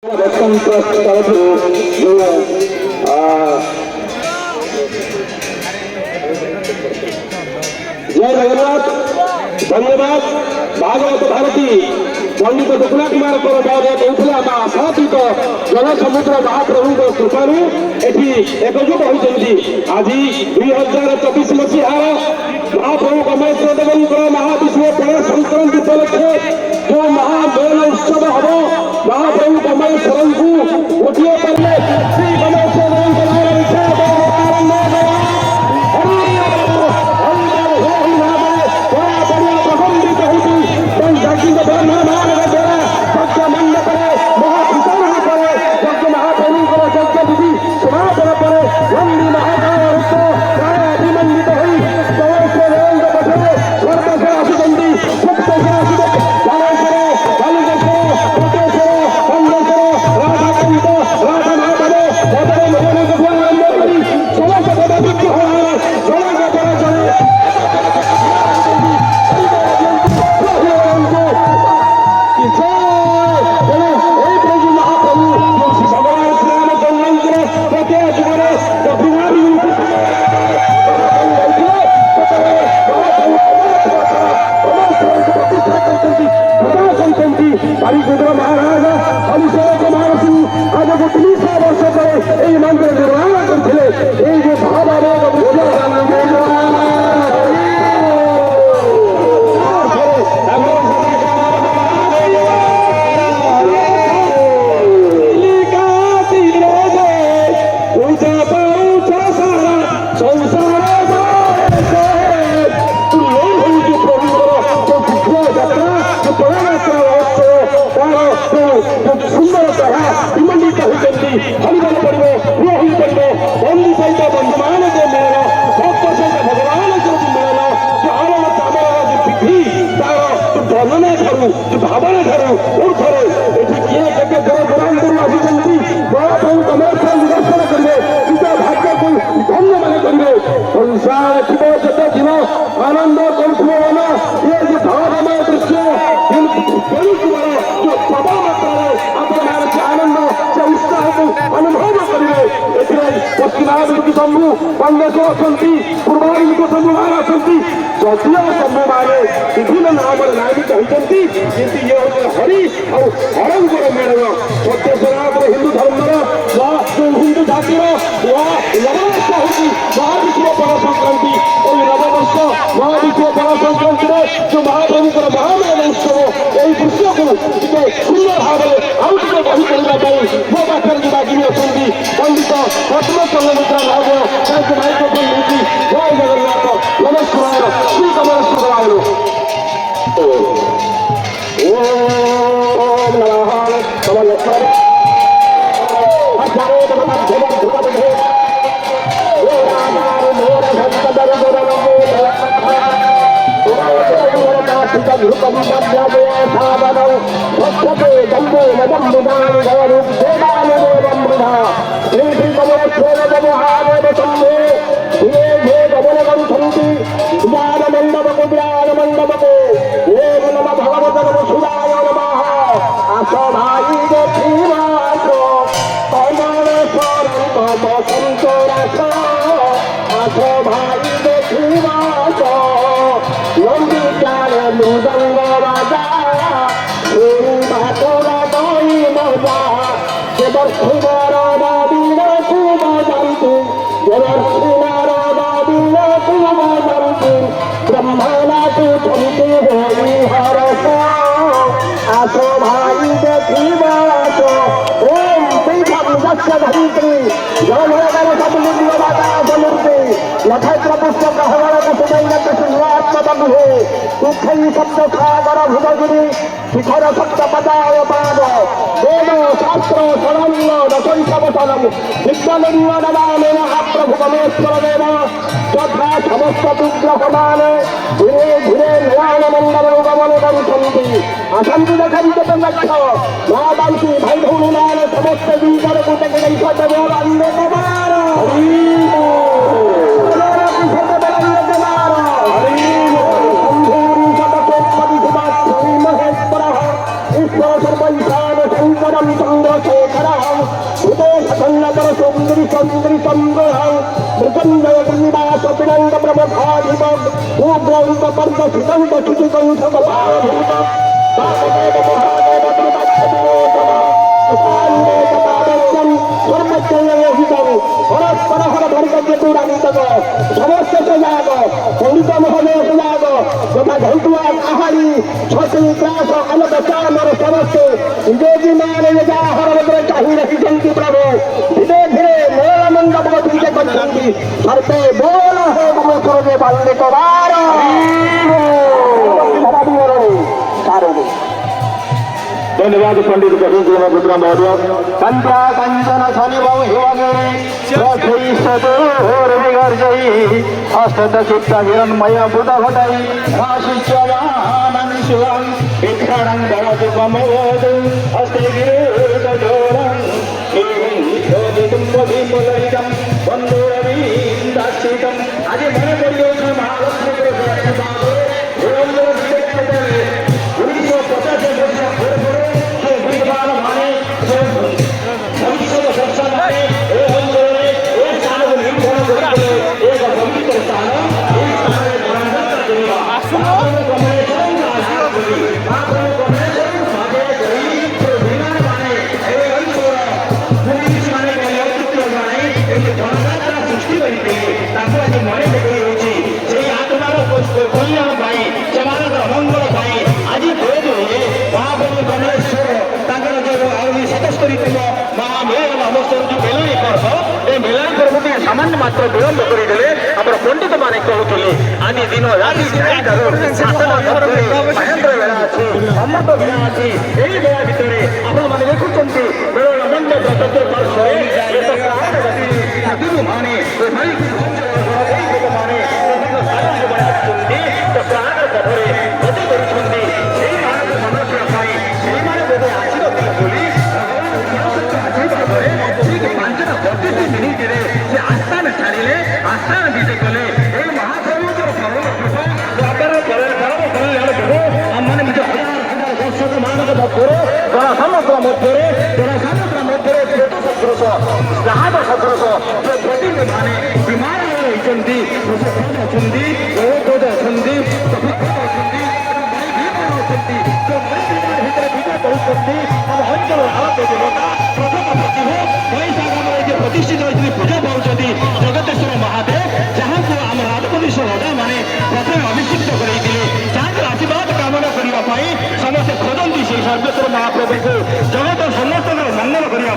जय जगन्नाथ। धन्यवाद। भागवत भारती पंडित दुखना कुमार कहला साथित जल समुद्र महाप्रभु कृपारू एटी एकजुट होती आज 2024 मसीहार महाप्रभु कमेश्वर देव महाविश्व पण संक्रांति उपलक्षे जो महामेल उत्सव हम महाप्रभु कमेश्वर को गोटे कले श्री कमेश्वर महाराज अभिषेक कुमार सिंह आज को 30 वर्ष पर यही मंदिर निर्माण करते हरिबल पड़े रोही पड़े बंधु सहित बंधुमान जो मेल भक्त सहित भगवान जो मेल आम चामर विधि तार वर्णना ठार भावना ठार ऊर्धरे ये किए के दूरांतरू आसी महाप्रभु कमेश्वर दर्शन करेंगे निज भाग्य को धन्य मान करेंगे संसार थी जत दिन आनंद करुना ये जो भावमय दृश्य जो प्रबल मात्रा आनंद से उत्साह को अनुभव करेंगे पश्चिमाभिमुखी शंभु कंग्रेस अच्छा पूर्वाभिमुख शंभु मान अच्छा जदीय शंभु माने विभिन्न नाम नामित होती ये हूँ हरि और हरंकर मेल सत्यसनातन हिंदू धर्मर हिंदू जातिर नववर्ष होती महाविश्व पण संक्रांति और नववर्ष महाविश्व पण संक्रांति जो महाप्रभुकर महामेल उत्सव यही दृश्य को सुंदर भाव में आउ टे बही करने मो पाखे जिम्मेदारी अच्छा पंडित पद्मचंद्र मिश्र भाव माइक्रोफोन नीति जय जगन्नाथ नमस्कार श्री कमलेश्वर आयु ओम नमः कमलेश्वर नक्षत्र पुस्तक सप्त सागर भुजगिरी शिखर सप्त पदाय पाद वेद शास्त्र षडंग दशैशवसनम विद्यलिंग नमामि महाप्रभु कमेश्वर देव तथा समस्त विग्रहमान धीरे धीरे निर्वाण मंडल गमन करुछन्ति असंति देखन्ति लक्ष्य मातांसी भाई भौणी मान समस्त दीकर कुटक देव वंदे कुमार ईश्वर सर्वैषान शंकरम चंद्र सम्भवं मृगन्धय पुण्यवास पिनंद प्रमथाधिपं उग्रंत पर्द सुतंत सुचिकंठ कपाभूतं वामदेव महादेव त्रिपक्षविरोधम उपान्देव पादस्यं सर्वज्ञयोहितं परस्पर हर भर्गज्ञतुरानितम समस्त सजाग पौरित महोदय सजाग तथा घंटुआ आहारी छठी प्रास अलगचामर समस्ते योगी मान यजा हर भद्र चाही रही प्रभु धीरे धीरे मेल मंडप पूजे करछंती सर्वे बोल हे गुरुसुर जे बांधे तो बार धन्यवाद पंडित कपिल महोदय कंत्रा कंचन शनि बहु हिवागिरी गर्जयी अष्टद चित्त हिरण्मय बुध घटई राशिच्यवानं शिवं विक्रमं भवति कमोदु अस्ति गिरिर्गजोरं एवं विमलयितं वन्दे रवीन्द्रस्थितं आदि मन परियोजना महालक्ष्मी सामान्य मात्र विलंब करदे आम पंडित मैंने कहते आदि दिन राति महेंद्र बेला अच्छी अमृत बेला अच्छी यही बेला भितर आपण मैंने देखुं बेला मंडप आस्थान विजय कले महाप्रभु मैंने निज हजार दर्शक मानक मध्य जरा समुद्र मध्य जरा समुद्र मध्य पेट सदृश जहाज सदृश प्रतिनिधि माने विमान होती अच्छा अंचल भारत प्रतिष्ठित होती पूजा पाँच जगतेश्वर महादेव जहाँ को आम राजपति राजा मैंने प्रथम अभिषिक्त करते जहाँ आशीर्वाद कामना करने समस्त खोजती से सर्वेश्वर महाप्रभु को जगत समस्त मंगल करने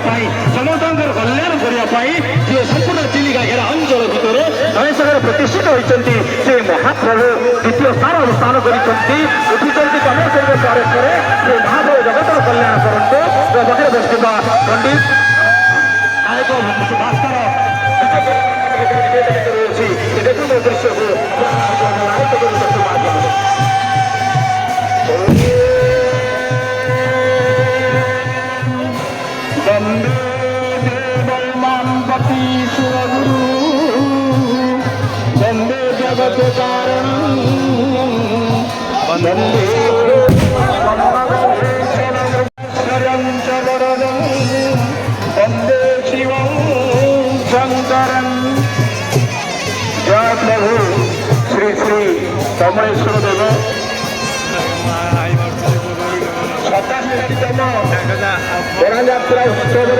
समस्त कल्याण करने जी संपूर्ण चिलिका घेरा अंचल भितर गणेश प्रतिष्ठित होती से महाप्रभु द्वितीय स्थान स्थान कर कमेश्वर पारस्पर से महाप्रभु जगत कल्याण करते पाखे बस्थित पंडित भास्कर दृश्य को सुरगुरु वंदे जगत कारण वंदे शिवं शंकरं जय प्रभु श्री श्री कमलेश्वर देव 87तम बरायात्रा उत्सव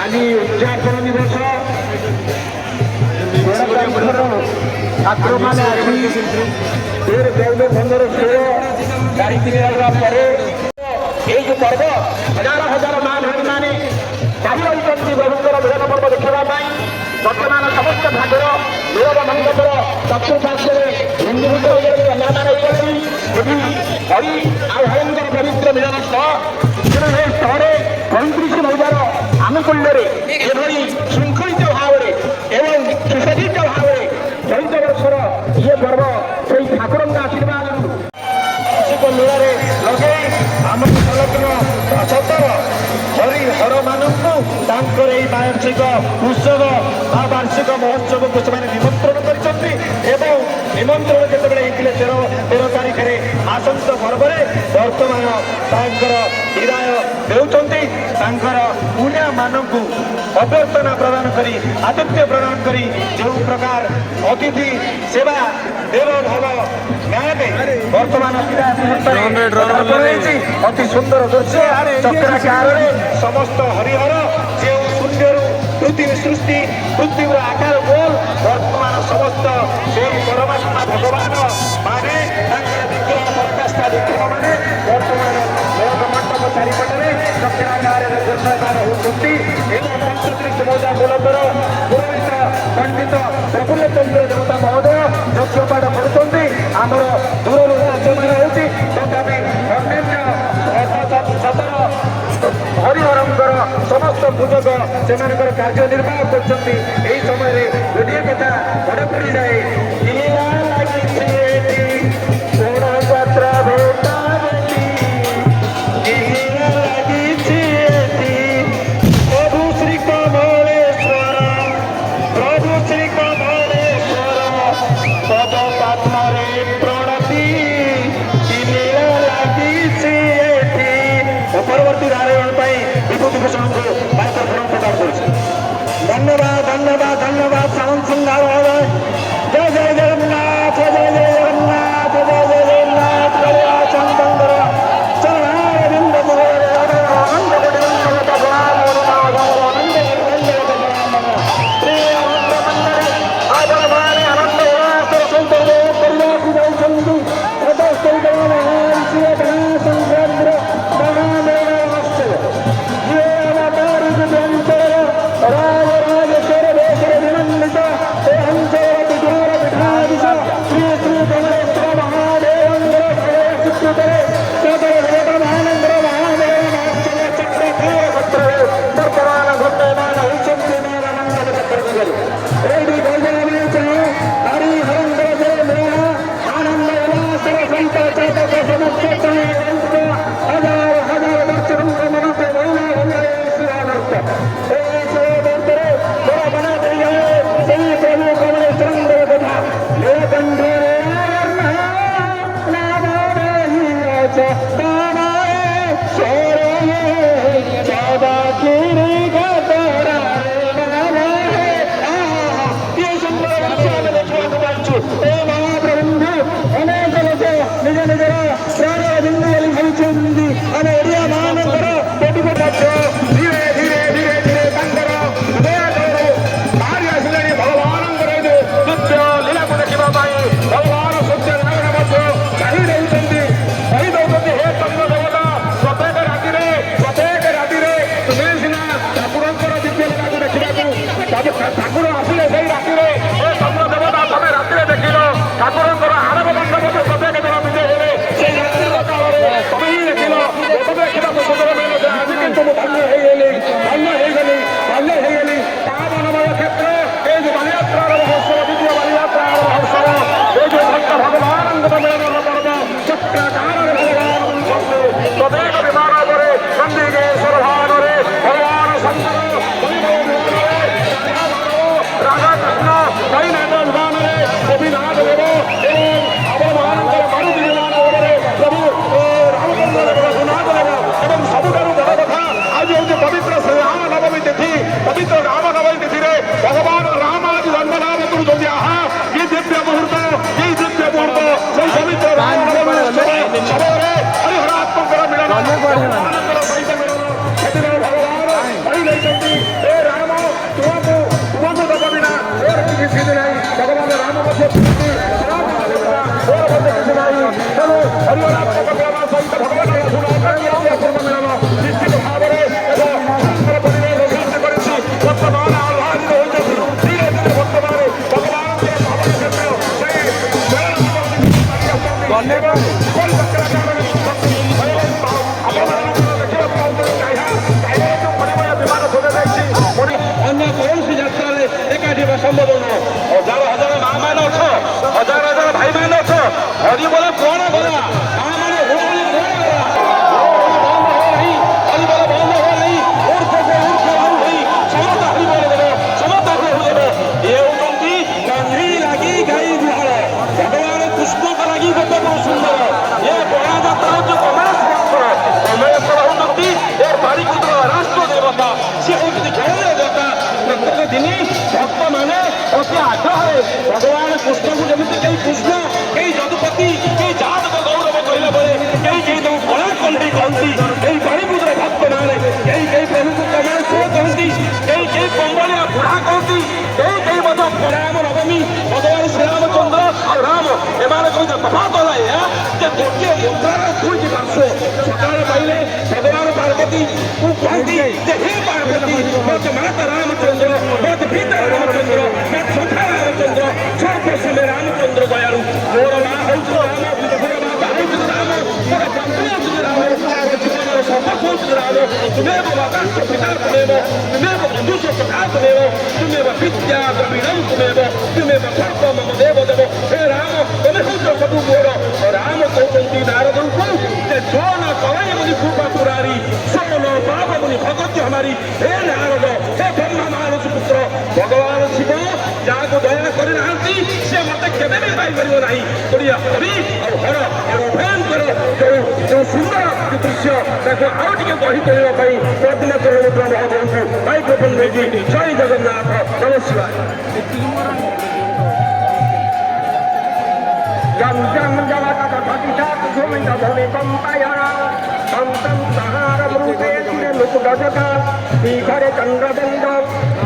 आज उद्यापन दिवस छात्र मैंने बंदर खेल गाड़ी पर ये जो पर्व हजार हजार मान भाई मैंने चाहते प्रभुंर मिलन पर्व देखा वर्तमान समस्त भागर नीरव मंडपर दक्षिण पार्श्वे हिंदू हरि आभयंकर पवित्र मिलन स्थल 35 हजार आनुकूल्य श्रृंखलित भाव एवं सुसज्जित भाव चलित वर्षर ये पर्व से ठाकुर आशीर्वाद मेला लगे आम संलग्न सतर हरिहर मानक वार्षिक उत्सव वार्षिक महोत्सव को निमंत्रण कर निमंत्रण केतबे 13 तारीख में आसंत पर्व में वर्तमान विदाय देउछंती ତାଙ୍କର କୁଣିଆ ମାନଙ୍କୁ ଅଭ୍ୟର୍ଥନା ପ୍ରଦାନ କରି ଆତିଥ୍ୟ ପ୍ରଦାନ କରି ଯେଉଁ ପ୍ରକାର ଅତିଥି ସେବା ଦେବ ଭାବ ନ୍ୟାୟରେ ବର୍ତ୍ତମାନ ଅତି ସୁନ୍ଦର ଦୃଶ୍ୟ ଚକ୍ରାକାରରେ ସମସ୍ତ ହରିହର ଯେଉଁ ଶୂନ୍ୟରୁ ପୃଥିବୀ ସୃଷ୍ଟି ପୃଥିବୀର ଆକାର ଗୋଲ ବର୍ତ୍ତମାନ ସମସ୍ତ ସେହି ପରମାତ୍ମା ଭଗବାନ ମାନେ ତାଙ୍କର ବିଗ୍ରହ ପରକାଷ୍ଠା ବିଗ୍ରହ ମାନେ ବର୍ତ୍ତମାନ ମେଘ ମଣ୍ଡପ ଚାରିପଟରେ ଚକ୍ରାକାରରେ ଦୃଶ୍ୟମାନ ହେଉଛନ୍ତି ଏବଂ ପଞ୍ଚତ୍ରିଶ ମୌଜା ମୂଳତର ପୁରୋହିତ ପଣ୍ଡିତ ପ୍ରଫୁଲ୍ଲ ଚନ୍ଦ୍ର ଦେବତା ମହୋଦୟ ଯଜ୍ଞପାଠ କରୁଛନ୍ତି। ଆମର ଦୂରରୁ ରାଜ୍ୟମାନ ହେଉଛି ତଥାପି ଅନ୍ୟାନ୍ୟ ସଦର ହରିହରଙ୍କର ସମସ୍ତ ପୂଜକ ସେମାନଙ୍କର କାର୍ଯ୍ୟ ନିର୍ବାହ କରୁଛନ୍ତି। ଏହି ସମୟରେ ଗୋଟିଏ କଥା ମନେ ପଡ଼ିଯାଏ ଯାତ୍ରା ଭେଟା ଲାଗିଛି ପ୍ରଭୁ ଶ୍ରୀ କମଳେଶ୍ୱର ପ୍ରଭୁ ଶ୍ରୀ କମଳେଶ୍ୱର ପଦ ପାତ୍ମରେ ପ୍ରଣତି ଲାଗିଛି ଏଠି। ପରବର୍ତ୍ତୀ ଧାରଣ ପାଇଁ ବିଭୂତି ଭୂଷଣଙ୍କୁ ମାଇକ୍ରୋଫୋନ ପ୍ରଦାନ କରୁଛି। ଧନ୍ୟବାଦ ଧନ୍ୟବାଦ ଧନ୍ୟବାଦ ସାମନ୍ତ ସିଂହ ମହୋଦୟ। ଜୟ ଜୟ ଜଗନ୍ନାଥ ଜୟ ଜୟ ଜଗନ୍ନାଥ ଜୟ ଜୟ ଜଗନ୍ନାଥ କାଳିଆ ଚନ୍ଦର ଚରଣାରବିନ୍ଦ ମୁହରେ ଆନନ୍ଦ କୋଟି ମଣ୍ଡଳ ପ୍ରଣାମ ଆନନ୍ଦ ଆନନ୍ଦରେ ଆନନ୍ଦ ଉଲ୍ଲାସର ସହିତ କରିବାକୁ ଯାଉଛନ୍ତି। ସଂକ୍ରାନ୍ତିର ମହାମେଳା ଅତି ଆଗ୍ରହରେ ଭଗବାନ କୃଷ୍ଣଙ୍କୁ ଯେମିତି କେହି କୃଷ୍ଣ କେହି ଯଦୁପତି କେହି ଯାଦବ ଗୌରବ କହିଲା ବେଳେ କେହି ତାଙ୍କୁ କଳା କଣ୍ଢେଇ କହନ୍ତି, କେହି ପାଣିପୁତ୍ର ଭକ୍ତ ନାଁରେ କେହି ପ୍ରଭୁଙ୍କୁ କମଳେଶ୍ୱର କହନ୍ତି, କେହି କମ୍ବଳିଆ ବୁଢ଼ା କହନ୍ତି, କେହି ମଧ୍ୟ ରାମ ନବମୀ ଭଗବାନ ଶ୍ରୀରାମଚନ୍ଦ୍ର ଆଉ ରାମ ଏମାନେ କହୁଛ ତଫାତ ହେଲା ଏହା ଯେ ଗୋଟିଏ ମୁଦ୍ରାର ଦୁଇଟି ପାର୍ଶ୍ୱ। ସକାଳ ପାଇଲେ ଭଗବାନ ପାର୍ବତୀକୁ କହନ୍ତି ଯେ ହେ ପାର୍ବତୀ ମୋତେ ମାତା ରାମଚନ୍ଦ୍ର ମୋତେ ପିତା ରାମଚନ୍ଦ୍ର ମୋତେ ସଖା ରାମଚନ୍ଦ୍ର ସର୍ବ ସମୟ ରାମଚନ୍ଦ୍ର ଦୟାଳୁ ମୋର ମା ହେଉଛି ରାମ ମୋର ବାପା ହେଉଛନ୍ତି ରାମ ମୋର ବନ୍ଧୁ ହେଉଛନ୍ତି ରାମ ମୋ ଜୀବନର ସମ୍ପର୍କ ହେଉଛନ୍ତି ରାମ ତୁମେବ ମାତା ପିତା ତୁମେବ ତୁମେବ ବନ୍ଧୁ ସଖା ତୁମେବ ତୁମେବ ବିଦ୍ୟା ଦ୍ରବିଣಂ ତୁମେବ ସର୍ବ ମମ ଦେବ ଦେବ ହେ ରାମ ତମେ ହେଉଛ ସବୁ ମୋର। ରାମ କହୁଛନ୍ତି ନାରଦଙ୍କୁ ଯେ जो न कवय मुनि कृपा पुरारी सो न पाप मुनि भगत हमारी। हे नारद हे ब्रह्मा मानस पुत्र भगवान शिव ଯାହାକୁ ଦୟା କରିନାହାନ୍ତି ସେ ମତେ କେବେ ବି ପାଇପାରିବ ନାହିଁ। ଓଡ଼ିଆ କବି ଆଉ ହର ଉଭୟଙ୍କର ଯୋଉ ସୁନ୍ଦର ଦୃଶ୍ୟ ତାକୁ ଆଉ ଟିକେ ବହି କରିବା ପାଇଁ ପଦ୍ମନାଥ ମହାପ୍ରଭୁଙ୍କୁ ମାଇକ୍ରୋଫୋନ ଦେଇଛି। ଜୟ ଜଗନ୍ନାଥ ନମସ୍କାର। जम जम जगत घटितात गोविंद भूमिकम्पयनं तं तं सहारमृते मुकुटजटा शिखरे चन्द्रबिन्द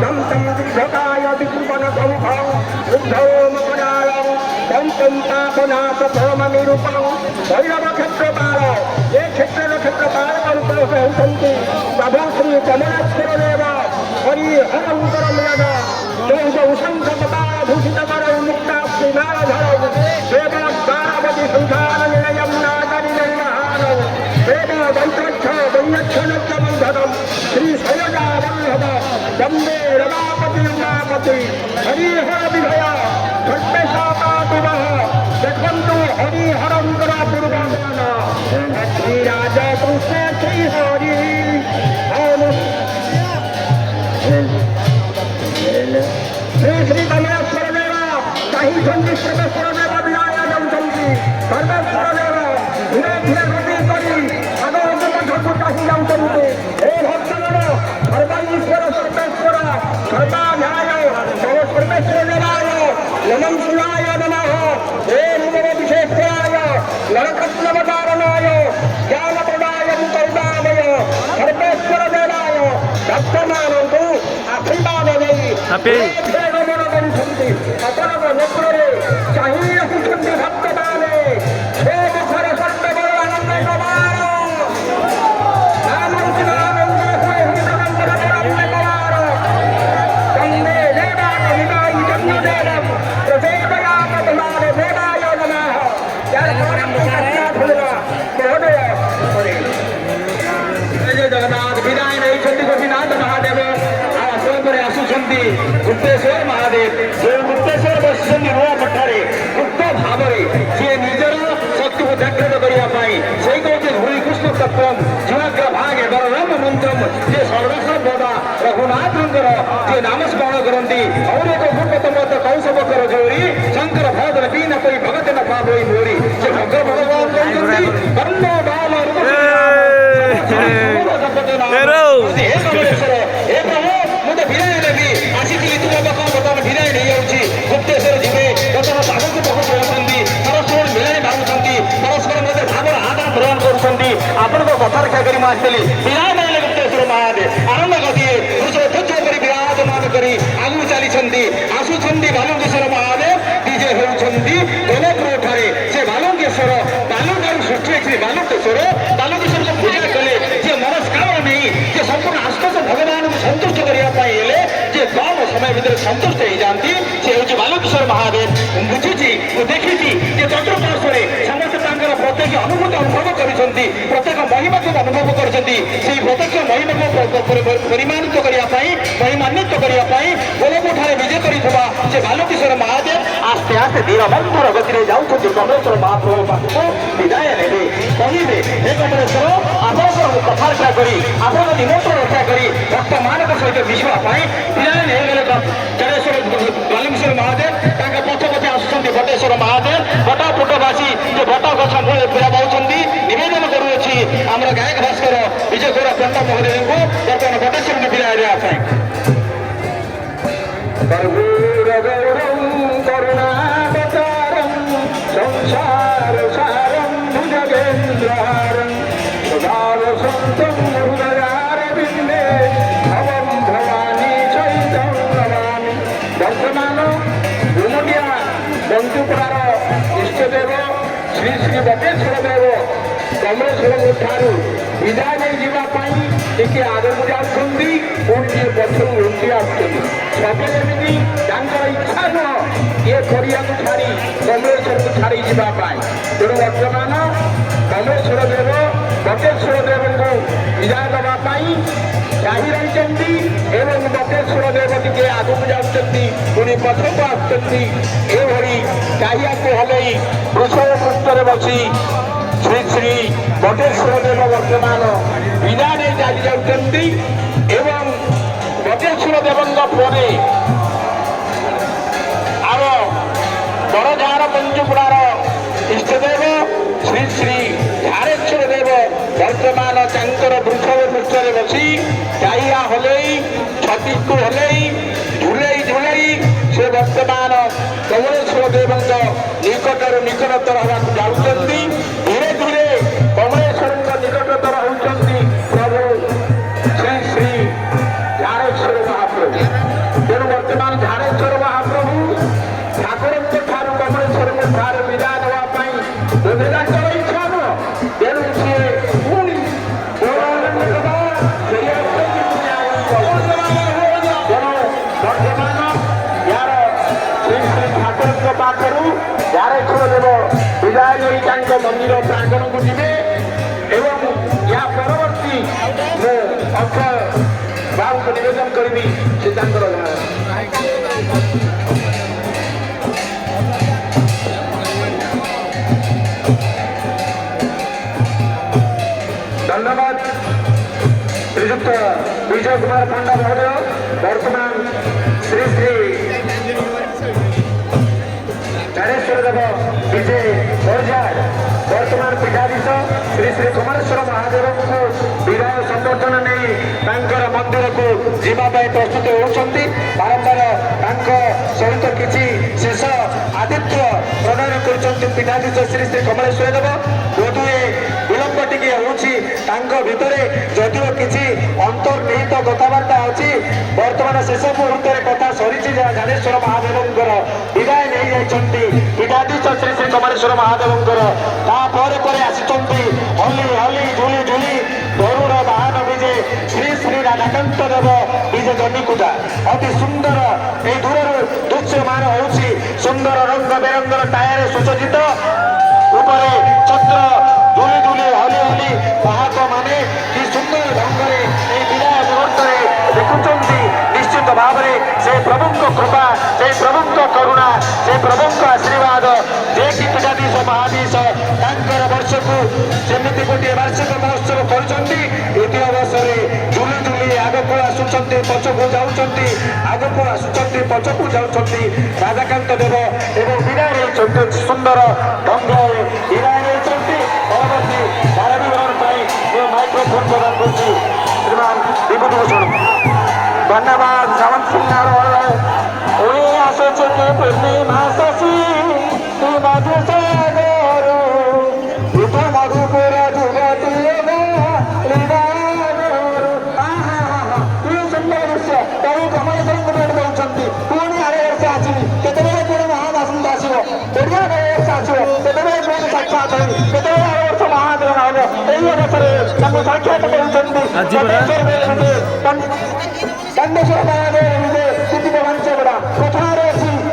तं तं दीर्घकाय विकुपनकम्भं बुद्धो मकरालं तं तं पापनाथ परमनिरूपं भैरवक्षेत्रपाल ये क्षेत्रपालकरूपं हेतन्ति प्रभु श्री कमलेश्वरदेव हरिहरङ्करं यद भूषितकरौ मुक्ता श्रीमालधरौ देवद्वारावति संसार निलयं नागरिणहारौ देवदन्तक्षणबन्धनं श्रीशैलजावल्लभ वन्दे रमापति उमापति हरिहर विभय सर्वेशापातुवः देखन्तु हरिहरङ्कर पूर्वगान श्रीराज कृष्ण श्रीहरि श्री कमलेश्वर देव कहीं सन्धि सर्वेश्वर देव विराज जाऊँगी सर्वेश्वर देव धीरे धीरे गति करी भगवत पथକୁ ଚାହିଁ ଯାଉଛନ୍ତି। हे भक्तगण सर्वेश्वर सर्वेश्वर सर्वाध्याय सर्वेश्वर देवाय नमः शिवाय नमः। हे नमः विशेषाय नरकत्नवतारणाय ज्ञानप्रदाय मुकरुणामय सर्वेश्वर देवाय भक्तମାନଙ୍କୁ आशीर्वाद ଦେଇ ଆପଣଙ୍କ ନେତ୍ରରେ ଚାହିଁ ରଖୁଛନ୍ତି ଭକ୍ତମାନେ। ସେ ମୁଖରେ ସତ୍ୟବଳ ଆନନ୍ଦ କବାର କନ୍ଦେ ଦେବାୟ ବିଦାୟ ଜନ୍ମଦେବମ୍ ପ୍ରସେଦୟାତ ତୁମାରେ ଦେବାୟ ନମଃ। ଯାର ମହୋଦୟ ଜୟ ଜଗନ୍ନାଥ ବିଦାୟ ନେଇଛନ୍ତି ଗୋପୀନାଥ ମହାଦେବ ଆସୁଛନ୍ତି ଗୁପ୍ତେଶ୍ୱର ମହାଦେବ। ସେ ଗୁପ୍ତେଶ୍ୱର ବସିଛନ୍ତି ନୂଆ ମଠାରେ ଗୁପ୍ତ ଭାବରେ ସିଏ ନିଜର ଶକ୍ତିକୁ ଜାଗ୍ରତ କରିବା ପାଇଁ ସେଇ କହୁଛି ହରିକୃଷ୍ଣ ତତ୍ତ୍ୱം ଜୁଆଗ୍ର ଭାଗେ ବରରାମ ମନ୍ତ୍ରମ୍ ଯିଏ ସର୍ବସର୍ବଦା ରଘୁନାଥଙ୍କର ଯିଏ ନାମ ସ୍ମରଣ କରନ୍ତି ଆଉ ଏକ ଭୂପତମତ କୌଶବକର ଗୌରୀ ଶଙ୍କର ଭଦ୍ର ବିନା ପରି ଭଗତ ନ ପାବଇ ମୋରି ସେ ଭଦ୍ର ଭଗବାନ କହୁଛନ୍ତି କର୍ଣ୍ଣ ବାଲ ବିଦାୟ ନେବି ଆସିଥିଲି ତୁମ ପାଖ ବର୍ତ୍ତମାନ ବିଦାୟ ନେଇଯାଉଛି। ଗୁପ୍ତେଶ୍ୱର ଯିବେ ବର୍ତ୍ତମାନ ଆଗକୁ ପହଞ୍ଚି ଯାଉଛନ୍ତି ପରସ୍ପର ମିଳାଇ ଭାବୁଛନ୍ତି ପରସ୍ପର ମଧ୍ୟ ଭାବର ଆଦାନ ପ୍ରଦାନ କରୁଛନ୍ତି। ଆପଣଙ୍କ କଥା ରକ୍ଷା କରି ମୁଁ ଆସିଥିଲି ବିଦାୟ ନେଲେ ଗୁପ୍ତେଶ୍ୱର ମହାଦେବ ଆନନ୍ଦ ଗତିରେ ଧୈର୍ଯ୍ୟ କରି ବିରାଜମାନ କରି ଆଗକୁ ଚାଲିଛନ୍ତି। ଆସୁଛନ୍ତି ବାଲୁକେଶ୍ୱର ମହାଦେବ ନିଜେ ହେଉଛନ୍ତି ଦୋଲପୁର ଠାରେ ସେ ବାଲୁକେଶ୍ୱର ବାଲୁକାରୁ ସୃଷ୍ଟି ହୋଇଛି ବାଲୁକେଶ୍ୱରକୁ ପୂଜା କଲେ ଯେ ମନସ୍କାମନା ନେଇ ଯେ ସମ୍ପୂର୍ଣ୍ଣ ଆସ୍ତକ ଭଗବାନଙ୍କୁ ସନ୍ତୁଷ୍ଟ କରିବା ପାଇଁ ହେଲେ ଯେ କମ ସମୟ ଭିତରେ ସନ୍ତୁଷ୍ଟ ହେଇଯାନ୍ତି ସେ ହେଉଛି ବାଲୁକେଶ୍ୱର ମହାଦେବ। ମୁଁ ବୁଝିଛି ମୁଁ ଦେଖିଛି ଯେ ଚତୁଃପାର୍ଶ୍ୱରେ ସମସ୍ତେ ତାଙ୍କର ପ୍ରତ୍ୟେକ ଅନୁଭୂତି ଅନୁଭବ କରିଛନ୍ତି ପ୍ରତ୍ୟେକ ମହିମାକୁ ଅନୁଭବ କରିଛନ୍ତି। ସେଇ ପ୍ରତ୍ୟକ୍ଷ ମହିମାକୁ ପରିମାଣିତ କରିବା ପାଇଁ ମହିମାନ୍ୱିତ କରିବା ପାଇଁ ଗୋଲମୁଠାରେ ବିଜେ କରିଥିବା ସେ ବାଲୁକେଶ୍ୱର ମହାଦେବ ଆସ୍ତେ ଆସ୍ତେ ଧୀରବନ୍ଧର ଗତିରେ ଯାଉଛନ୍ତି କମଲେଶ୍ୱର ମହାପ୍ରଭୁ ପାଖକୁ ବିଦାୟ ନେବେ। କହିବେ ହେ କମଲେଶ୍ୱର ଆପଣଙ୍କର କଥା ରକ୍ଷା କରି ଆପଣଙ୍କ ନିମନ୍ତ୍ରଣ ରକ୍ଷା କରି ଭକ୍ତମାନଙ୍କ ସହିତ ମିଶିବା ପାଇଁ ବିଦାୟ ନେଇଗଲେ ବାଲୁକେଶ୍ୱର ମହାଦେବ। ତାଙ୍କ ପଛ ପଛେ ଆସୁଛନ୍ତି ବଟେଶ୍ୱର ମହାଦେବ। ବଟ ପୁଟବାସୀ ଯେ ବଟ ଗଛ ମୂଳେ ପୁରା ପାଉଛନ୍ତି ନିବେଦନ କରୁଅଛି ଆମର ଗାୟକ ଭାସ୍କର ବିଜୟ ଗୌର ପଣ୍ଡା ମହୋଦୟଙ୍କୁ ବର୍ତ୍ତମାନ ବଟେଶ୍ୱରକୁ ବିଦାୟ ଦେବା ପାଇଁ। चंद्रहारं सदावसन्तं हृदयारविन्दे भवं भवानी चैतं नमामि। वर्तमान डुमडिया बंजुपड़ार इष्टदेव श्री श्री बटेश्वर देव कमलेश्वर ठारू विदाय नहीं जावाई टिके आगक जाऊँगी पुणी पछू लुचि आसुँच सब जमी इच्छा नुह ये करिया छाड़ी कमलेश्वर को छाड़ी जावाई तेणु वर्तमान कमलेश्वर देव बटेश्वर देव को विदाय देवाई चाही रही एवं बटेश्वर देव टिके आगक जाऊँगी पुणी पछक आसुँच चाहिया को हल वृषभ पृष्ठ बसी श्री श्री बटेश्वर देव वर्तमान विदाय नहीं चली जाती एवं बटेश्वर देव पर आम बड़झार पंजुपड़ार इष्टदेव श्री श्री झारेश्वर देव वर्तमान तांकर वृषभ पृष्ठ बसी चाहिया हल छत्तीस को हल झुलई झुलई से वर्तमान कमलेश्वर देव निकटर निकटतर होगा जाऊँगी धीरे धीरे कमलेश्वर निकटतर होती प्रभु श्री श्री झारेश्वर महाप्रभु तेणु वर्तमान झारेश्वर महाप्रभु ठाकुर कमलेश्वर ठार विदा देवाई बोधेदार इच्छा नुह तेणु सी पुणी पाखु झारेश्वर देव विदाय नहीं मंदिर प्रांगण को जी एवं या परवर्ती मु अक्षय बाबू को निवेदन करी से धन्यवाद श्रीजुक्त विजय कुमार पंडा महोदय वर्तमान श्री श्री झारेश्वर देव विजय बरजार वर्तमान पीठाधीश श्री श्री कमलेश्वर महादेव को विवाह संबर्धना नहीं मंदिर को जावाई प्रस्तुत होती बारंबार सहित किसी शेष आतिथ्य प्रदान कर पीठाधीश श्री श्री कमलेश्वर देव बोधुए विलंब टिके होर जदिव किसी अंतर्निहित कथबार्ता अच्छी वर्तमान शेष मुहूर्त कथा सरी झारेश्वर महादेव विदाय नहीं जाती पीठाधीश श्री श्री कमलेश्वर महादेव आसी हली हली झुली झुली धरुर वाहन विजे श्री श्री राधाकांत देव विजे जनिकुटा अति सुंदर ये दूर दृश्यमान होउछि सुंदर रंग बेरंगर टायर सुसज्जित उपरे चक्र झुली झुली हली हली बाहक माने कि सुंदर ढंग से विदाय मुहूर्त देखुंट निश्चित भाव से प्रभु कृपा से प्रभु करुणा से प्रभु आशीर्वाद जे कि पीठाधीश महाधीश तांकर वर्ष को सेमती गोटे वार्षिक महोत्सव कर वर्ष में झुली झुली आगक आसुंच पछक जाऊँच आगक आसुंच पछक जाऊँच राधाकांत देव एवं विदाय नहीं सुंदर ढंग विदाय नहीं परवर्ती धाराविवरण माइक्रोफोन प्रदान कर श्रीमान विभूति भूषण धन्यवाद सावंत सिंह आसोचे पूर्णिमा शशि मधुसागर मधुपुर जुगती सुंदर दृश्य प्रभु कमलेश्वर को भेट दौरान पुणी आर वर्ष आसवि केत पुणी महादास आसो बढ़िया वर्ष आसो केत पुणी साक्षात केत वर्ष महादेव हम यही अवसर साक्षात चंदेश्वर महादेव स्थिति पंचगुड़ा कथार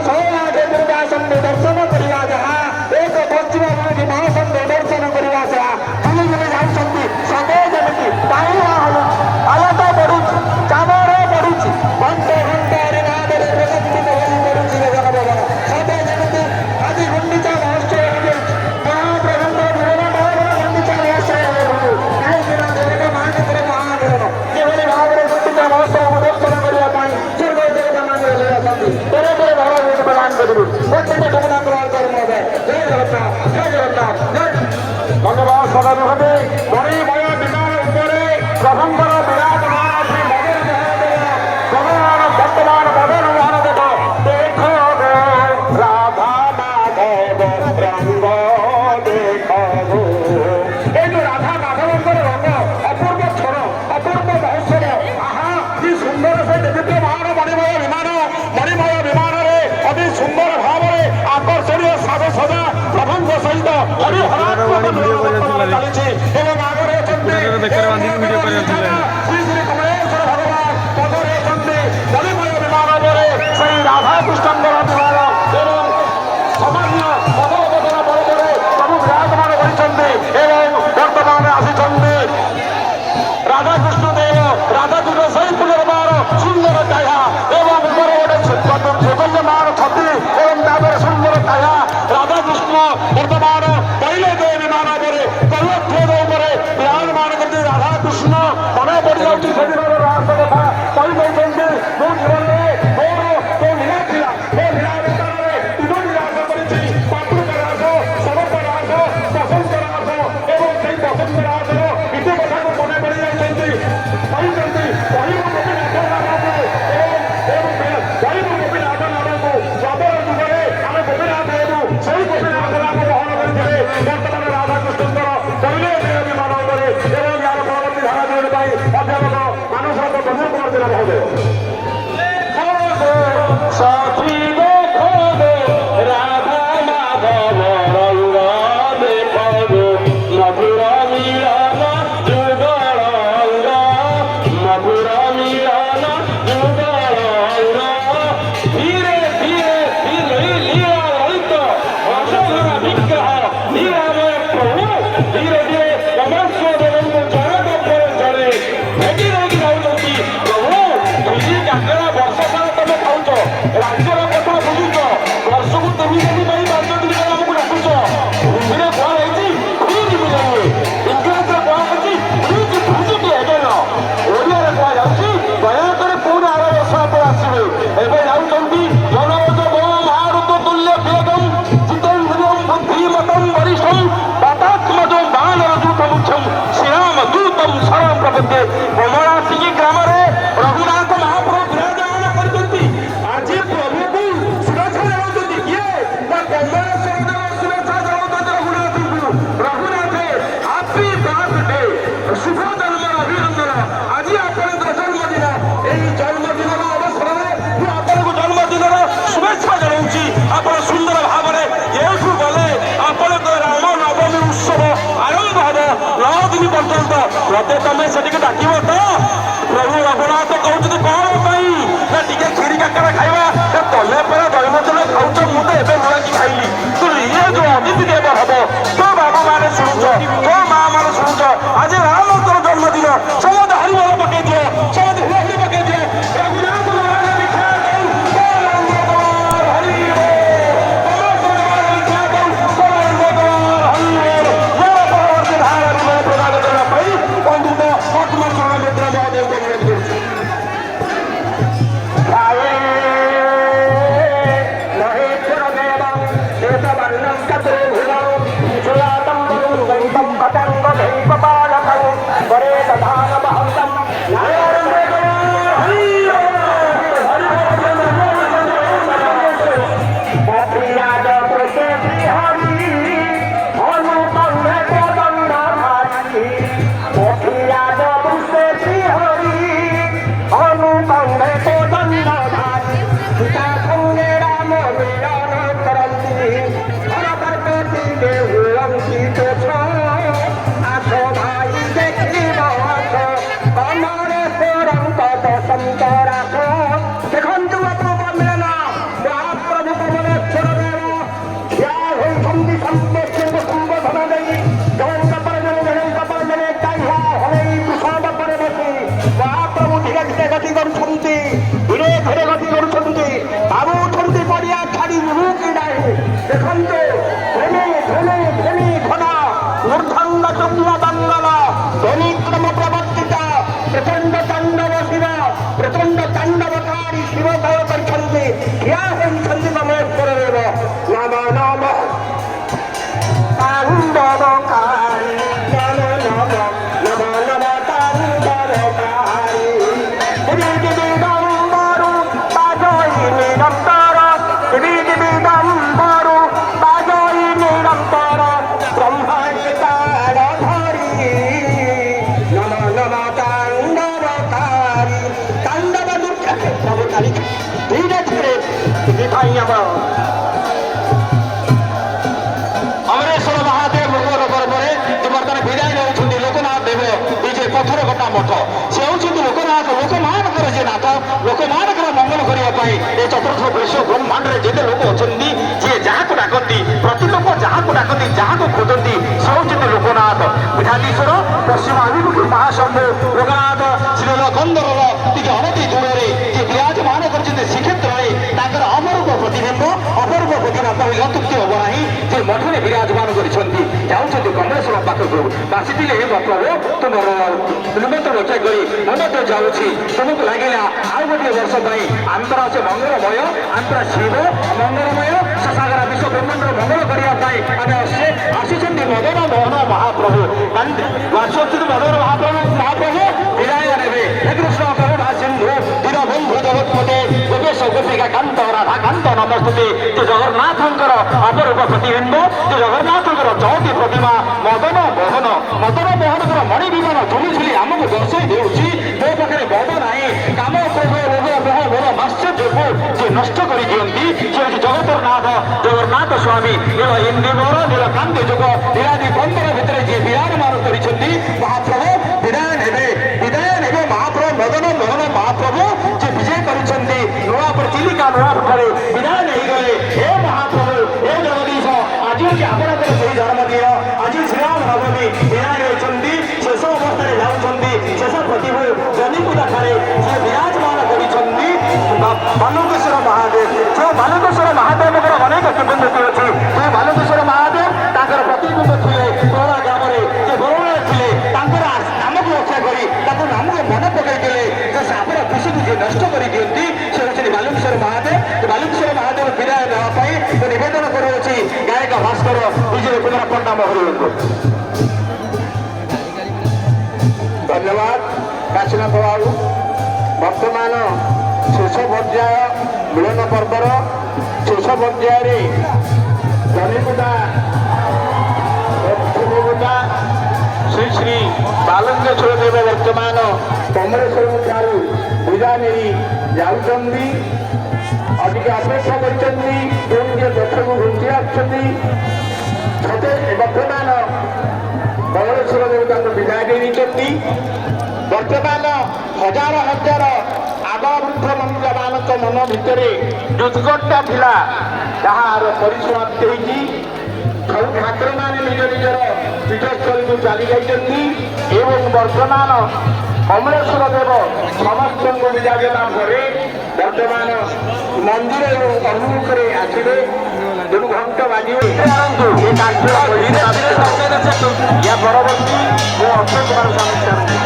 सौभाग्य दुर्गासन दर्शन करवा जहाँ एक पश्चिम महासन दर्शन करवा जहाँ बुली बुली जाऊँगी सदै जमी टाइम आलत बढ़ू चामर बढ़ुची घंटे घंटे नादरे प्रकंपित करुची जनभवन सदै जमी आज गुंडीचा महोत्सव महाप्रबंध गुंडीचा महोत्सव कहीं महादेव महादेव ହରିହରାତ୍ମକ ବର୍ତ୍ତମାନ ଚାଲିଛି ଏବଂ ଆଗରେ ଅଛନ୍ତି ଶ୍ରୀ ଶ୍ରୀ କମଳେଶ୍ୱର ଭଗବାନ ପଦରେ ଅଛନ୍ତି ଦଳିମୟ ବିମାନରେ ସେହି ରାଧାକୃଷ୍ଣଙ୍କର ବିମାନ ଏବଂ ସାମାନ୍ୟ ପଦବଦନ ବଳରେ ସବୁ ବିରାଜମାନ କରିଛନ୍ତି ଏବଂ ବର୍ତ୍ତମାନ ଆସିଛନ୍ତି ରାଧାକୃଷ୍ଣ ଦେବ ରାଧାକୃଷ୍ଣ ସେହି ପୁନର୍ବାର ସୁନ୍ଦର କାୟା ଏବଂ ଉପରେ ଗୋଟେ ସୁଗନ୍ଧମାନ ଛତି ଏବଂ ତାପରେ ସୁନ୍ଦର କାୟା ରାଧାକୃଷ୍ଣ ବର୍ତ୍ତମାନ କହିଲେ ଯେ ବିମାନ ଉପରେ କଲକ୍ଷେଦ ଉପରେ ବିରାଜମାନ କରିଛନ୍ତି ରାଧାକୃଷ୍ଣ ମନେ ପଡ଼ିଯାଉଛି ସେଦିନର ରାସ କଥା କହିଦେଇଛନ୍ତି ମୁଁ ଜୀବନରେ ମୋର ଯୋଉ ଲୀଳା ଥିଲା ସେ ଲୀଳା ଭିତରେ ତିନୋଟି ରାସ କରିଛି ପାତୃକ ରାସ ସମର୍ଥ ରାସ ବସନ୍ତ ରାସ ଏବଂ ସେଇ ବସନ୍ତ ରାସର ଇତିକଥାକୁ ମନେ ପଡ଼ିଯାଇଛନ୍ତି କହିଛନ୍ତି କହିବ ଗୋପୀନାଥ ନାମକୁ କହିବ ଗୋପୀନାଥ ନାମକୁ ଦ୍ୱାପର ଯୁଗରେ ଆମେ ଗୋପୀନାଥ ହେବୁ ସେଇ ଗୋପୀନାଥ ନାମ ବହନ କରିଥିଲେ ବର୍ତ୍ତମାନ ରାଧାକୃଷ୍ଣଙ୍କର କହିଲେ ବିମାନ ଉପରେ ଏବଂ ଏହାର ପରବର୍ତ୍ତୀ ଧାରା ଦିନ ପାଇଁ ଅଧ୍ୟାପକ ମାନସରତ୍ନ ପ୍ରଭୁ କୁମାର ଜେନା ମହୋଦୟ ସାଥୀ ଦେଖ ରାଧା ମାଧବ ରଙ୍ଗ ଦେଖ ମଧୁର ମିଳନ ଯୁଗଳ ଅଙ୍ଗ ମଧୁର ମିଳନ ଯୁଗଳ ଅଙ୍ଗ ଧୀରେ ଧୀରେ ଲୀଳା ଲଳିତ ଅସଧର ବିଗ୍ରହ ଲୀଳାମୟ ପ୍ରଭୁ ଧୀରେ ଧୀରେ ରମେଶ୍ୱର ଦେବଙ୍କୁ ଜଣକ ପରେ ଜଣେ ଭେଟି ଦେଇକି ଯାଉଛନ୍ତି ପ୍ରଭୁ ଦୁଇ କାକେରା ବର୍ଷ ସାରା ତମେ ଖାଉଛ ରାଜ୍ୟର କଥା ବୁଝୁଛ ବର୍ଷକୁ 3 ଦିନ ପାଇଁ 5 ଦିନ ପାଇଁ ଆମକୁ ଡାକୁଛ ହିନ୍ଦୀରେ କୁହା ହେଇଛି ଫ୍ରିଜ୍ ମିଳୁନି ଇଂଲିଶରେ କୁହା ହେଇଛି ଫ୍ରିଜ୍ ଫ୍ରିଜ୍ ହେବେନ ଓଡ଼ିଆରେ କୁହାଯାଉଛି ଦୟାକରି ପୁଣି ଆର ବର୍ଷ ଆପଣ ଆସିବେ ଏବେ ଯାଉଛନ୍ତି ଜନବଜ ମାରୁତ ତୁଲ୍ୟ ବେଗମ୍ ଜିତେନ୍ଦ୍ରିୟମ୍ ବୁଦ୍ଧିମତମ୍ ବରିଷ୍ଠମ୍ ବାତାତ୍ମଜଂ ବାନରଦୂତ ମୁଖ୍ୟମ୍ ଶ୍ରୀରାମ ଦୂତମ୍ ଶରଣ ପ୍ରପଦ୍ୟେ କମଳାସିକି ଗ୍ରାମରେ ରଘୁନାଥ ମହାପ୍ରଭୁ ବିରାଜମାନ କରିଛନ୍ତି ଆଜି ପ୍ରଭୁକୁ ସୁରକ୍ଷା ଦେଉଛନ୍ତି କିଏ ନା କମଳେଶ୍ୱର ଦେବ ସୁରକ୍ଷା ଦେଉଛନ୍ତି ରଘୁନାଥଙ୍କୁ ରଘୁନାଥ ହାପି ବାର୍ଥଡେ ଶୁଭ ଜନ୍ମର ଅଭିନନ୍ଦନ ଆଜି ଆପଣଙ୍କର ଜନ୍ମଦିନ ଏହି ଜନ୍ମଦିନର ଅବସରରେ ମୁଁ ଆପଣଙ୍କୁ ଜନ୍ମଦିନର ଶୁଭେଚ୍ଛା ଜଣାଉଛି ଆପଣ ସୁନ୍ଦର ଭାବରେ ଏଠୁ ଗଲେ ଆପଣଙ୍କର ରାମ ନବମୀ ଉତ୍ସବ ଆରମ୍ଭ ହେବ 9 ଦିନ ପର୍ଯ୍ୟନ୍ତ ମତେ ତମେ ସେଠିକି ଡାକିବ ତ ପ୍ରଭୁ ରଘୁନାଥ କହୁଛନ୍ତି କଣ ପାଇଁ ନା ଟିକେ କ୍ଷୀରି କାକରା ଖାଇବା ତମେ ପରା ଦୈନନ୍ଦିନ ଖାଉଛ ମୁଁ ତ ଏବେ ନୂଆକି ଖାଇଲି କିନ୍ତୁ ଇଏ ଯୋଉ ଅତିଥି ଦେବ ହବ ତୋ ବାବା ମାନେ ଶୁଣୁଛ ତୋ ମା ମାନେ ଶୁଣୁଛ ଆଜି ରାମଙ୍କର ଜନ୍ମଦିନ ସମସ୍ତେ ହରିବୋଲ ପକେଇ ଦିଅ ସମସ୍ତେ ହୁଳି ପକେଇ ଦିଅ ରଘୁନାଥ ନାରାୟଣ ବିଖ୍ୟାତ प्रचंड तांडवकारी शिव क्या है छंद नमस्कार नम नम तांडवकारी नम नम नम नम तांडवकारी दिगंबरु बाजोई निरंतर दिगंबरु बाजोई निरंतर ब्रह्मांड धरी नम नम तांडवकारी तांडव दुर्गा प्रभुकारी धीरे धीरे दिखाई अमरेश्वर ଲୋକମାନଙ୍କର ମଙ୍ଗଳ କରିବା ପାଇଁ ଏ ଚତୁର୍ଥ ବିଶ୍ୱ ବ୍ରହ୍ମାଣ୍ଡରେ ଯେତେ ଲୋକ ଅଛନ୍ତି ଯିଏ ଯାହାକୁ ଡାକନ୍ତି ପ୍ରତି ଲୋକ ଯାହାକୁ ଡାକନ୍ତି ଯାହାକୁ ଖୋଜନ୍ତି ସେ ହେଉଛନ୍ତି ଲୋକନାଥ ପୀଠାଧୀଶ୍ୱର ପଶ୍ଚିମ ଅଭିମୁଖୀ ମହାଶମ୍ଭୁ ଲୋକନାଥ ଶ୍ରୀଲ କନ୍ଦରର ଟିକେ ଅନତି ଦୂରରେ ଯିଏ ବିରାଜମାନ କରିଛନ୍ତି ଶ୍ରୀକ୍ଷେତ୍ରରେ ତାଙ୍କର ଅପରୂପ ପ୍ରତିବିମ୍ବ ଅପରୂପ ପ୍ରତିମା କହିଲେ ଅତ୍ୟୁକ୍ତି ହେବ ନାହିଁ ଯେ ମଠରେ ବିରାଜମାନ କରିଛନ୍ତି ଯାଉଛନ୍ତି କମଳେଶ୍ୱର ପାଖକୁ ବାସିଥିଲେ ପ୍ରଭୁ ତୁମର ନିମନ୍ତ୍ରଣ ରକ୍ଷା କରି ମନ ତ ଯାଉଛି ତୁମକୁ ଲାଗିଲା ଆଉ ଗୋଟିଏ ବର୍ଷ ପାଇଁ ଆନ୍ତରା ସେ ମଙ୍ଗଳମୟ ଆନ୍ତରା ଶିବ ମଙ୍ଗଳମୟ ସାଗର ବିଶ୍ୱ ବ୍ରହ୍ମାଣ୍ଡର ମଙ୍ଗଳ କରିବା ପାଇଁ ଆମେ ଆସିଛନ୍ତି ମଦନ ମୋହନ ମହାପ୍ରଭୁ ଆସୁଛନ୍ତି ମଦନ ମହାପ୍ରଭୁ ବିଦାୟ ନେବେ ହେ କୃଷ୍ଣ କରୁଣା ସିନ୍ଧୁ ଦୀନବନ୍ଧୁ ଜଗତ୍ପତେ ଗୋପେଶ ଗୋପିକା କାନ୍ତ ରାଧାକାନ୍ତ ନମସ୍ତେ ଯେ ଜଗନ୍ନାଥଙ୍କର ଅପରୂପ ପ୍ରତିବିମ୍ବ ଯେ ଜଗନ୍ନାଥଙ୍କର ଚଉତି ପ୍ରତିମା ମଦନ ମୋହନଙ୍କର ମଣି ବିମାନ ଝୁଲି ଝୁଲି ଆମକୁ ଦର୍ଶାଇ ଦେଉଛି ମୋ ପାଖରେ ବଦ ନାହିଁ କାମ କ୍ରୋଧ ରୋଗ ମୋହ ମୋହ ମାଶ୍ଚର୍ଯ୍ୟକୁ ଯେ ନଷ୍ଟ କରିଦିଅନ୍ତି ସେ ହେଉଛି ଜଗନ୍ନାଥ ସ୍ୱାମୀ ଇନ୍ଦ୍ରବର ନୀଳକାନ୍ତି ଯୁଗ ନୀଳାଦି ବନ୍ଦର ଭିତରେ ଯିଏ ବିରାଜମାନ କରିଛନ୍ତି ମହାପ୍ରଭୁ ବିଦାୟ ନେବେ ମହାପ୍ରଭୁ ମଦନ ମୋହନ ମହାପ୍ରଭୁ ଯେ ବିଜୟ କରିଛନ୍ତି ନୂଆପୁର ଚିଲିକା ନୂଆପୁରରେ ବିଦାୟ ନେଇଗଲେ ହେ ମହାପ୍ରଭୁ ହେ ଜଗଦୀଶ ଆଜି ହେଉଛି ଆପଣଙ୍କର ସେହି ଜନ୍ମଦିନ ଆଜି ଶ୍ରୀରାମ ନବମୀ ବିଦାୟ ନେଉଛନ୍ତି ଶେଷ ଅବସ୍ଥାରେ ଯାଉଛନ୍ତି ଶେଷ ପ୍ରତିଭୁ ଜନିକୁ ପାଖରେ ଯିଏ ବିରାଜମାନ କରିଛନ୍ତି ବାଲୁକେଶ୍ୱର ମହାଦେବ ଯେଉଁ ବାଲୁକେଶ୍ୱର ମହାଦେବଙ୍କର ଅନେକ କିମ୍ବଦନ୍ତୀ ଅଛି ଯେଉଁ ବାଲୁକେଶ୍ୱର ମହାଦେବ ତାଙ୍କର ପ୍ରତିବିମ୍ବ ଥିଲେ ତୋରା ଗ୍ରାମରେ ଯେ ବରୁଣରେ ଥିଲେ ତାଙ୍କର ନାମକୁ ରକ୍ଷା କରି ତାଙ୍କ ନାମକୁ ମନେ ପକାଇଥିଲେ ଯେ ସାପର ଖୁସିକୁ ଯିଏ ନଷ୍ଟ କରିଦିଅନ୍ତି ସେ ହେଉଛନ୍ତି ବାଲୁକେଶ୍ୱର ମହାଦେବ ବାଲୁକେଶ୍ୱର ମହାଦେବ ବିଦାୟ ନେବା ପାଇଁ ମୁଁ ନିବେଦନ କରୁଅଛି ଗାୟକ ଭାସ୍କର ବିଜୟ କୁମାର ପଣ୍ଡା ମହୋଦୟଙ୍କୁ। ଧନ୍ୟବାଦ କାଶୀନାଥ ବାବୁ। ବର୍ତ୍ତମାନ ଶେଷ ପର୍ଯ୍ୟାୟ ମିଳନ ପର୍ବର ଶେଷ ପର୍ଯ୍ୟାୟରେ ଜନିକୁଟା ଶ୍ରୀ ଶ୍ରୀ ବାଲୁକେଶ୍ୱର ଦେବ ବର୍ତ୍ତମାନ କମଳେଶ୍ୱରଙ୍କ ଠାରୁ ପୂଜା ନେଇ ଯାଉଛନ୍ତି ଅଧିକ ଅପେକ୍ଷା କରିଛନ୍ତି ପୁଣି ଯେ ଗଛକୁ ଘୁଞ୍ଚି ଆସୁଛନ୍ତି ବର୍ତ୍ତମାନ କମଳେଶ୍ୱର ଦେବ ତାଙ୍କୁ ବିଦାୟ ଦେଇଛନ୍ତି। ବର୍ତ୍ତମାନ ହଜାର ହଜାର ଆଗବୃଦ୍ଧ ମହିଳାମାନଙ୍କ ମନ ଭିତରେ ଉତ୍କଣ୍ଠା ଥିଲା ତାହାର ପରିସମାପ୍ତି ହେଇଛି। ସବୁ ଠାକୁରମାନେ ନିଜ ନିଜର ପୀଠସ୍ଥଳୀକୁ ଚାଲି ଯାଇଛନ୍ତି ଏବଂ ବର୍ତ୍ତମାନ କମଳେଶ୍ୱର ଦେବ ସମସ୍ତଙ୍କୁ ବିଦାୟ ଦେବା ପରେ ବର୍ତ୍ତମାନ ମନ୍ଦିର ଏବଂ ଅଭିମୁଖରେ ଆସିବେ ଯେଉଁ ଘଣ୍ଟ ବାଜିବ ଏ କାର୍ଯ୍ୟ ଏହା ପରବର୍ତ୍ତୀ ମୁଁ ଅକ୍ଷୟ କୁମାର ସ୍ୱାମୀ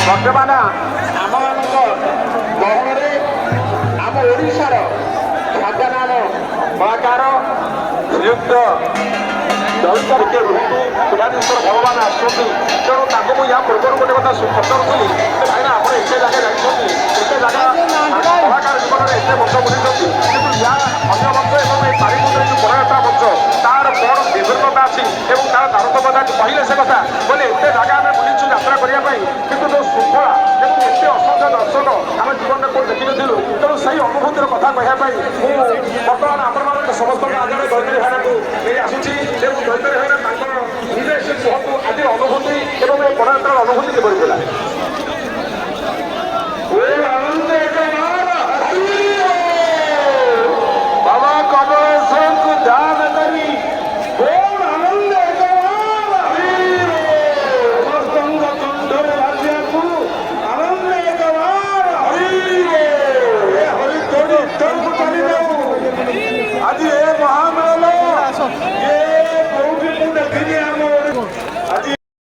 ବର୍ତ୍ତମାନ ଆମମାନଙ୍କ ଗହଣରେ ଆମ ଓଡ଼ିଶାର ଖ୍ୟାତନାମ କଳାକାର ଶ୍ରୀଯୁକ୍ତ ଦଳିତ ପୀଠାଧୀଶ୍ୱର ଭଗବାନ ଆସୁଛନ୍ତି ତେଣୁ ତାଙ୍କୁ ମୁଁ ୟା ପୂର୍ବରୁ ଗୋଟେ କଥା ପଚାରୁଥିଲି ଭାଇନା ଆପଣ ଏତେ ଜାଗା ଯାଇଛନ୍ତି ଏତେ ଜାଗା କଳାକାର ଜୀବନରେ ଏତେ ବର୍ଷ ବୁଲିଛନ୍ତି କିନ୍ତୁ ୟା ଅନ୍ୟ ବର୍ଷ ଏବଂ ଏଇ ପାରିକୁଦରେ ଯେଉଁ ପଦଯାତ୍ରା ବର୍ଷ ତାର କ'ଣ ବିଭିନ୍ନତା ଅଛି ଏବଂ ତାର ତାରତମ୍ୟତା କହିଲେ ସେ କଥା ବୋଲେ ଏତେ ଜାଗା ଆମେ ବୁଲିଛୁ ଯାତ୍ରା କରିବା ପାଇଁ କିନ୍ତୁ ଯେଉଁ ଶୃଙ୍ଖଳା ଏବଂ ଏତେ ଅସଂଖ୍ୟ ଦର୍ଶକ ଆମେ ଜୀବନରେ କେଉଁ ଦେଖିନଥିଲୁ ତେଣୁ ସେହି ଅନୁଭୂତିର କଥା କହିବା ପାଇଁ ମୁଁ ବର୍ତ୍ତମାନ ଆପଣମାନଙ୍କ ସମସ୍ତଙ୍କ ଆଗରେ ଦୈତରେ ଭାଇନାଙ୍କୁ ନେଇ ଆସୁଛି ଏବଂ ଦୈତରେ ଭାଇନା ତାଙ୍କର ନିଜେ ସେ କୁହନ୍ତୁ ଆଜିର ଅନୁଭୂତି ଏବଂ ଏ ପଦଯାତ୍ରାର ଅନୁଭୂତି କିପରି ଥିଲା।